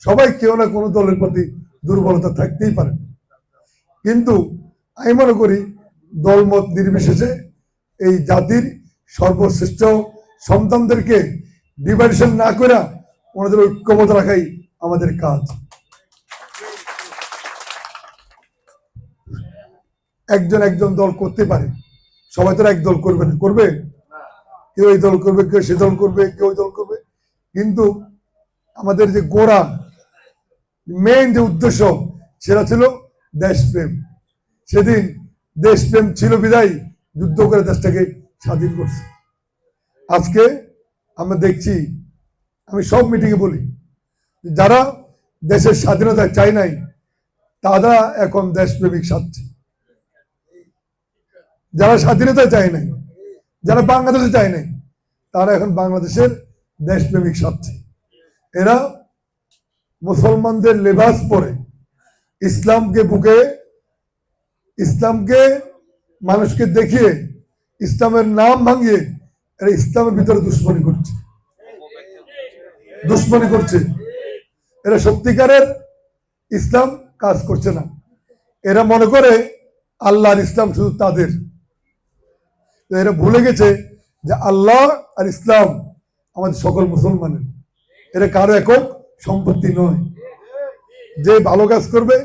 সবাই কেউ না কোনো দলের প্রতি দুর্বলতা থাকতেই পারে, কিন্তু আমি মনে করি দলমত নির্বিশেষে এই জাতির সর্বশ্রেষ্ঠ সন্তানদেরকে ডিভাইডেশন না করে ওনাদের ঐক্যবদ্ধ রাখাই আমাদের কাজ। একজন একজন দল করতে পারে, সবাই তো এক দল করবে না, করবে কেউ এই দল করবে, কেউ সে দল করবে, কেউ ওই দল করবে, কিন্তু আমাদের যে গোড়া মেইন যে উদ্দেশ্য সেটা ছিল দেশপ্রেম। সেদিন দেশপ্রেম ছিল বিদায় যুদ্ধ করে দেশটাকে স্বাধীন করছে। আজকে আমরা দেখছি, আমি সব মিটিংয়ে বলি, যারা দেশের স্বাধীনতা চায় নাই তারা এখন দেশপ্রেমিক সাজছে। যারা স্বাধীনতা চায় নাই, যারা বাংলাদেশে চায় নাই, তারা এখন বাংলাদেশের দেশপ্রেমিক সাজছে। এরা মুসলমানদের লেবাস পরে ইসলামকে বুকে, ইসলামকে মানুষকে দেখিয়ে, ইসলামের নাম ভাঙিয়ে এরা ইসলামের ভিতরে দুশ্মনী করছে, দুশ্মনী করছে। এরা সত্যিকারের ইসলাম কাজ করছে না। এরা মনে করে আল্লাহর ইসলাম শুধু তাদের। এরা ভুলে গেছে যে আল্লাহ আর ইসলাম আমাদের সকল মুসলমানের, এরা কারো একক সম্পত্তি নয়। যে ভালো কাজ করবে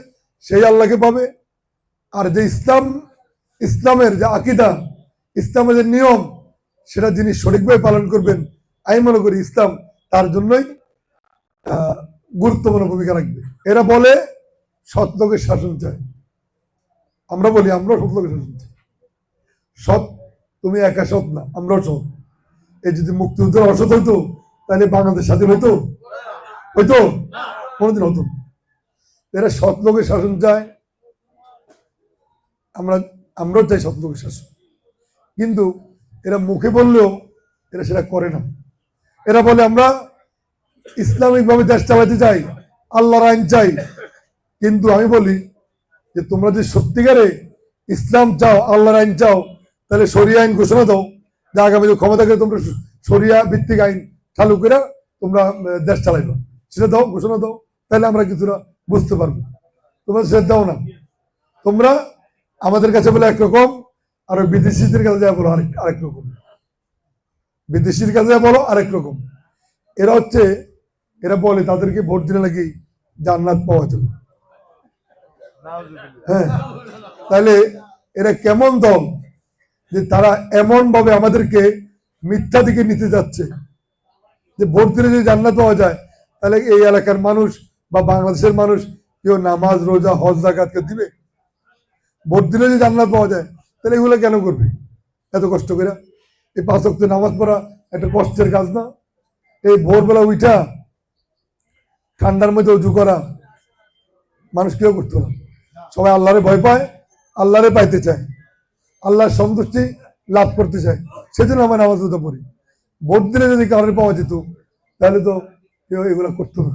সেই আল্লাহকে পাবে, আর যে ইসলামের যে আকিদা, ইসলামের যে নিয়ম, সেটা যিনি সঠিকভাবে পালন করবেন, আমি মনে করি ইসলাম তার জন্যই গুরুত্বপূর্ণ ভূমিকা রাখবে। এরা বলে সৎ লোকের শাসন চায়, আমরা বলি আমরাও সৎ লোকের শাসন চাই। সৎ, তুমি একা সৎ না, আমরাও সৎ। এই যদি মুক্তিযুদ্ধের অসৎ হইতো তাহলে বাংলাদেশ স্বাধীন হইতো? হইতো? কোনোদিন হতো। এরা সৎ লোকের শাসন চায়, আমরাও চাই সৎ লোকের শাসন, কিন্তু এরা মুখে বললেও এরা সেটা করে না। এরা বলে আমরা ইসলামিক ভাবে দেশ চালাতে চাই, আল্লাহর আইন চাই, কিন্তু আমি বলি যে তোমরা যদি সত্যিকারে ইসলাম চাও, আল্লাহর আইন চাও, তাহলে শরিয়া আইন ঘোষণা দাও যে আগামী ক্ষমতা করে তোমরা শরিয়া ভিত্তিক আইন চালু করে তোমরা দেশ চালাইবা, সেটা দাও, ঘোষণা দাও, তাহলে আমরা কিছুটা বুঝতে পারবো। তোমরা সেটা দাও না, তোমরা আমাদের কাছে বলে একরকম, আর বিদেশিদের কাছে যা বলো আরেক রকম, বিদেশির কাছে যা বলো আরেক রকম। এরা হচ্ছে, এরা বলে তাদেরকে ভোট দিলে নাকি জান্নাত পাওয়া যাবে। হ্যাঁ, তাহলে এরা কেমন দল যে তারা এমন ভাবে আমাদেরকে মিথ্যা দিকে নিতে যাচ্ছে যে ভোট দিলে যদি জান্নাত পাওয়া যায়, তাহলে এই এলাকার মানুষ বা বাংলাদেশের মানুষ কেউ নামাজ, রোজা, হজ, যাকাতকে দিবে? ভোট দিলে যদি জান্নাত পাওয়া যায় তাহলে এগুলো কেন করবে এত কষ্ট করে? এই 5 ওয়াক্ত নামাজ পড়া একটা কষ্টের কাজ না? এই ভোরবেলা উঠা ঠান্ডার মধ্যে উঁচু করা মানুষ কেউ করতো না। সবাই আল্লাহরে ভয় পায়, আল্লাহরে পাইতে চায়, আল্লাহর সন্তুষ্টি লাভ করতে চায়, সেজন্য আমরা নামাজ রোজা পড়ি। ভোট দিলে যদি কারোর পাওয়া যেত তাহলে তো কেউ এগুলো করতো না।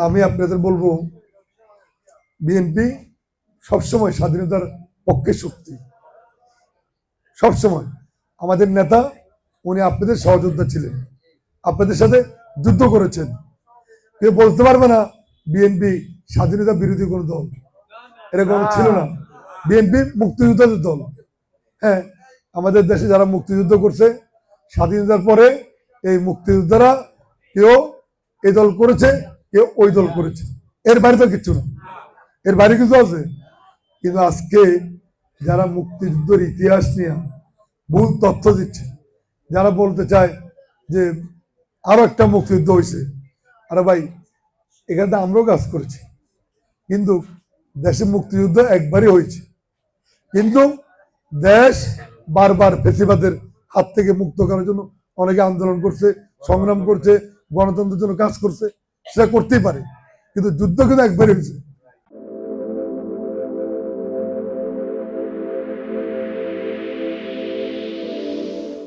আমি আপনাদের বলবো, বিএনপি সবসময় স্বাধীনতার পক্ষে শক্তি, সবসময়। আমাদের নেতা, উনি আপনাদের সহযোদ্ধা ছিলেন, আপনাদের সাথে যুদ্ধ করেছেন। কেউ বলতে পারবে না বিএনপি স্বাধীনতা বিরোধী কোনো দল, এরকম ছিল না। বিএনপি মুক্তিযোদ্ধাদের দল। হ্যাঁ, আমাদের দেশে যারা মুক্তিযুদ্ধ করছে স্বাধীনতার পরে, এই মুক্তিযোদ্ধারা কেউ এই দল করেছে, কেউ ওই দল করেছে, এর বাইরে তো কিচ্ছু না। এর বাইরে কিছু আছে? কিন্তু আজকে যারা মুক্তিযুদ্ধের ইতিহাস নিয়ে ভুল তথ্য দিচ্ছে, যারা বলতে চায় যে আরো একটা মুক্তিযুদ্ধ হয়েছে, আরে ভাই, এখানে আমরাও কাজ করেছি, কিন্তু দেশে মুক্তিযুদ্ধ একবারই হয়েছে, কিন্তু দেশ বারবার ফেসিবাদের হাত থেকে মুক্ত করার জন্য অনেকে আন্দোলন করছে, সংগ্রাম করছে, গণতন্ত্রের জন্য কাজ করছে, সেটা করতেই পারে, কিন্তু যুদ্ধ কিন্তু একবারই হয়েছে।